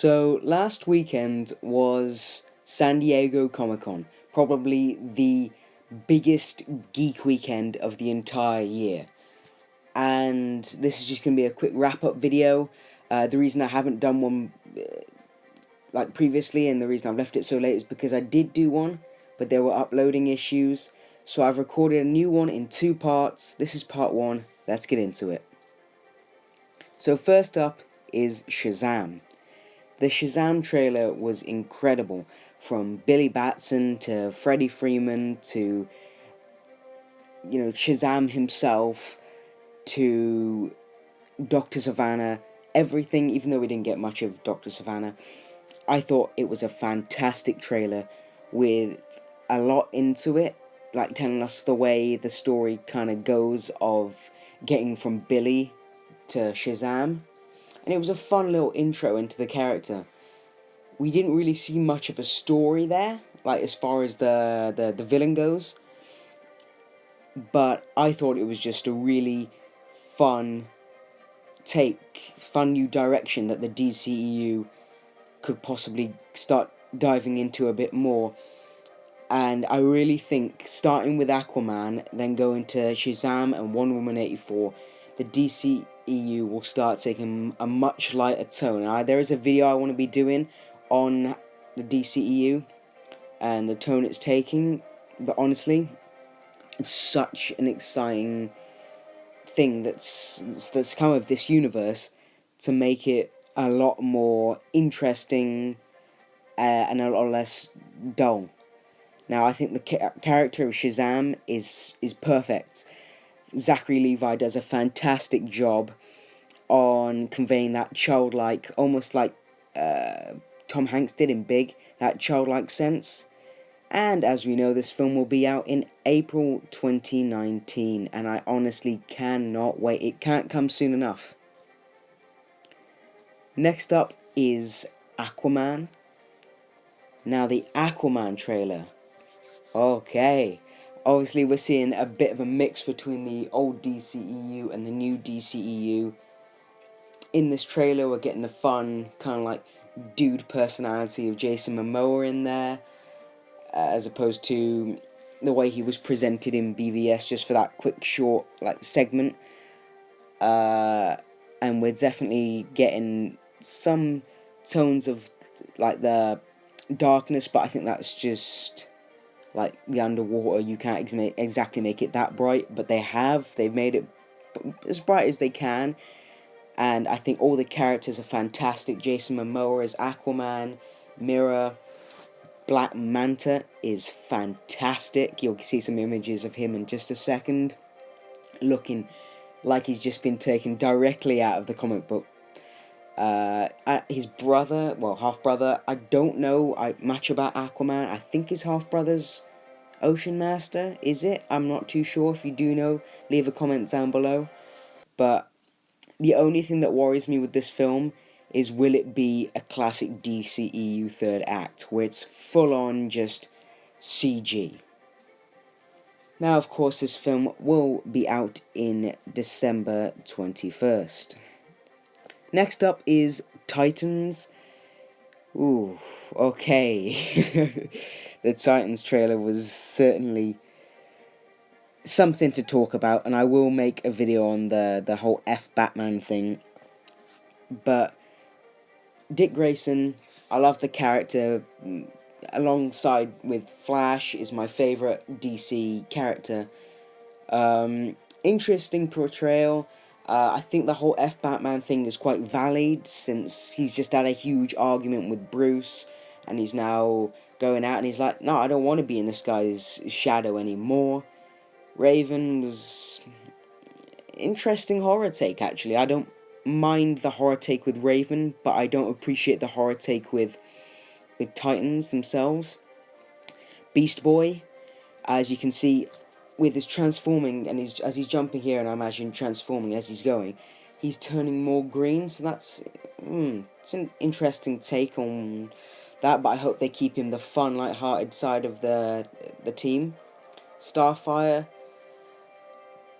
So last weekend was San Diego Comic-Con, probably the biggest geek weekend of the entire year. And this is just going to be a quick wrap-up video. The reason I haven't done one like previously, and the reason I've left it so late, is because I did do one, but there were uploading issues. So I've recorded a new one in 2 parts. This is part 1. Let's get into it. So first up is Shazam. The Shazam trailer was incredible, from Billy Batson to Freddie Freeman to, Shazam himself to Dr. Savannah, everything. Even though we didn't get much of Dr. Savannah, I thought it was a fantastic trailer with a lot into it, like telling us the way the story kind of goes of getting from Billy to Shazam. And it was a fun little intro into the character. We didn't really see much of a story there, like as far as the villain goes. But I thought it was just a really fun new direction that the DCEU could possibly start diving into a bit more. And I really think, starting with Aquaman, then going to Shazam and Wonder Woman 84, the DCEU will start taking a much lighter tone. There is a video I want to be doing on the DCEU and the tone it's taking, but honestly, it's such an exciting thing that's come of this universe to make it a lot more interesting and a lot less dull. Now, I think the character of Shazam is perfect. Zachary Levi does a fantastic job on conveying that childlike, almost like Tom Hanks did in Big, that childlike sense. And as we know, this film will be out in April 2019, and I honestly cannot wait. It can't come soon enough. Next up is Aquaman. Now, the Aquaman trailer. Okay, obviously we're seeing a bit of a mix between the old DCEU and the new DCEU. In this trailer, we're getting the fun, kind of like dude personality of Jason Momoa in there, as opposed to the way he was presented in BVS just for that quick short segment. And we're definitely getting some tones of the darkness, but I think that's just like the underwater. You can't exactly make it that bright, but they've made it as bright as they can. And I think all the characters are fantastic. Jason Momoa is Aquaman, Mira, Black Manta is fantastic. You'll see some images of him in just a second, looking like he's just been taken directly out of the comic book. His brother, half-brother, I don't know much about Aquaman. I think his half-brother's Ocean Master, is it? I'm not too sure. If you do know, leave a comment down below. But the only thing that worries me with this film is, will it be a classic DCEU third act, where it's full-on just CG? Now, of course, this film will be out in December 21st. Next up is Titans. Ooh, okay. The Titans trailer was certainly something to talk about, and I will make a video on the whole Batman thing. But Dick Grayson, I love the character. Alongside with Flash, is my favourite DC character. Interesting portrayal. I think the whole Batman thing is quite valid, since he's just had a huge argument with Bruce, and he's now going out and he's like, no, I don't want to be in this guy's shadow anymore. Raven was interesting horror take, actually. I don't mind the horror take with Raven, but I don't appreciate the horror take with Titans themselves. Beast Boy, as you can see, with his transforming, and as he's jumping here, and I imagine transforming as he's going, he's turning more green, so that's it's an interesting take on that, but I hope they keep him the fun, light-hearted side of the team. Starfire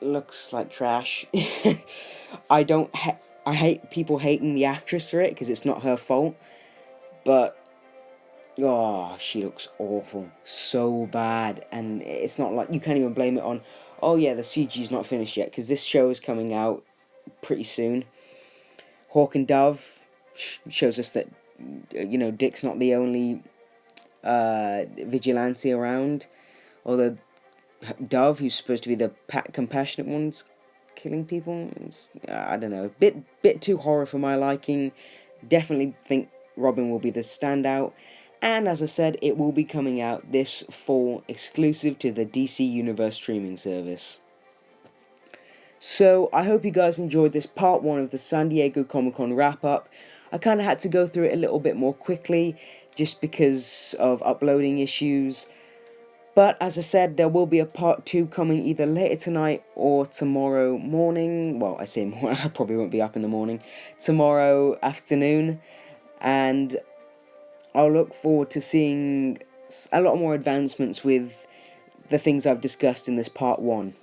looks like trash. I hate people hating the actress for it, because it's not her fault, But oh, she looks awful, so bad, and it's not like you can't even blame it on. Oh yeah, the CG's not finished yet because this show is coming out pretty soon. Hawk and Dove shows us that Dick's not the only vigilante around, although Dove, who's supposed to be the compassionate one's killing people. I don't know, bit too horror for my liking. Definitely think Robin will be the standout. And as I said, it will be coming out this fall, exclusive to the DC Universe streaming service. So I hope you guys enjoyed this part 1 of the San Diego Comic-Con wrap-up. I kind of had to go through it a little bit more quickly, just because of uploading issues. But as I said, there will be a part 2 coming either later tonight or tomorrow morning. Well, I say more, I probably won't be up in the morning. Tomorrow afternoon. And I'll look forward to seeing a lot more advancements with the things I've discussed in this part 1.